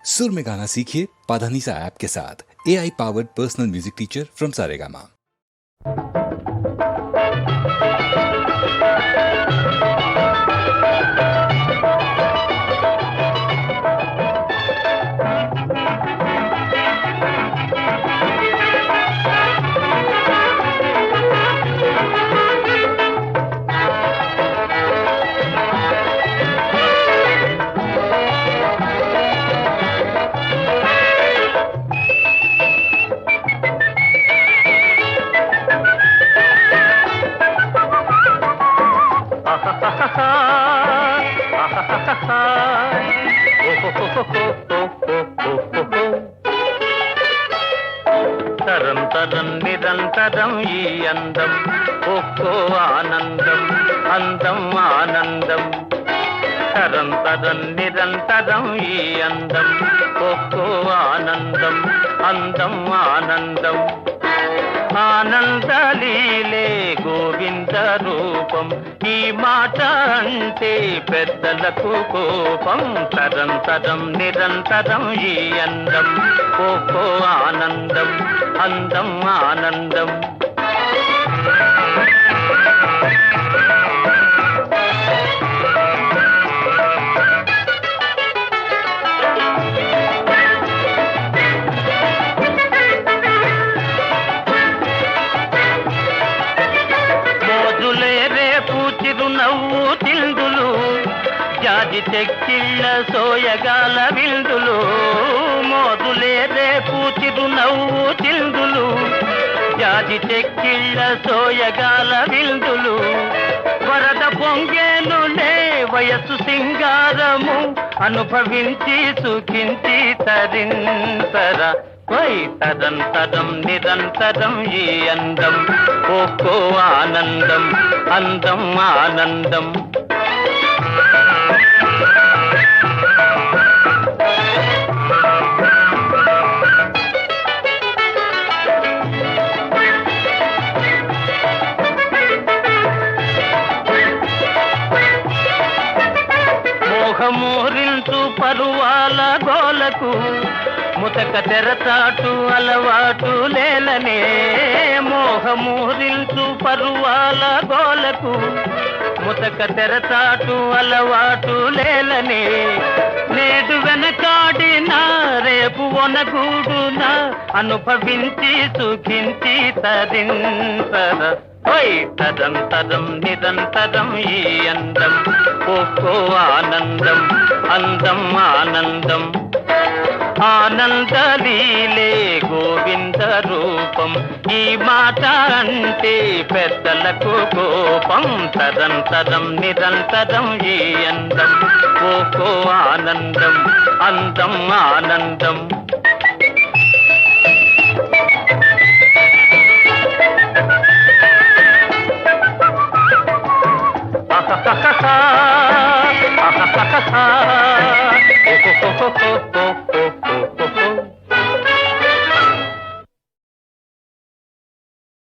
सुर में गाना सीखिए पाधानीसा ऐप के साथ। AI powered personal music teacher from Saregama. తరం తరం నిరంతరం ఈ అందం ఒక్కో ఆనందం అందం ఆనందం తరం తరం నిరంతరం ఈ అందం ఒక్కో ఆనందం అందం ఆనందం ఆనందలీలే గోవింద రూపం ఈ మాట అంటే పెద్దలకు కోపం తరం తరం నిరంతరం ఈ అందం ఒక్కో ఆనందం అందం ఆనందం చిరునవ్వు తిందులు జాజి చెక్కిళ్ళ సోయగాల విందులు మోదులే రేపు చిరునవ్వు తిందులు జాజి చెక్కిళ్ళ సోయగాల విందులు వరద పొంగేనులే వయసు సింగారము అనుభవించి సుఖించి తరింతర తరం తరం నిరంతరం ఈ అందం ఒక్కో ఆనందం అందం ఆనందం మోహమూరించు పరువాల గోలకు ముతక తెరచాటు అలవాటు లేలనే మోహమూరించు పరువాల గోలకు ముతక తెరచాటు అలవాటు లేలనే నేడు వెనకాడినా రేపు ఒనగూడునా అనుభవించి సుఖించి తరింతర తరం తరం నిరంతరం ఈ అందం ఒక్కో ఆనందం అందం ఆనందం ఆనందలీలే గోవింద రూపం ఈ మాట అంటే పెద్దలకు కోపం తరం తరం నిరంతరం ఈ అందం ఒక్కో ఆనందం అందం ఆనందం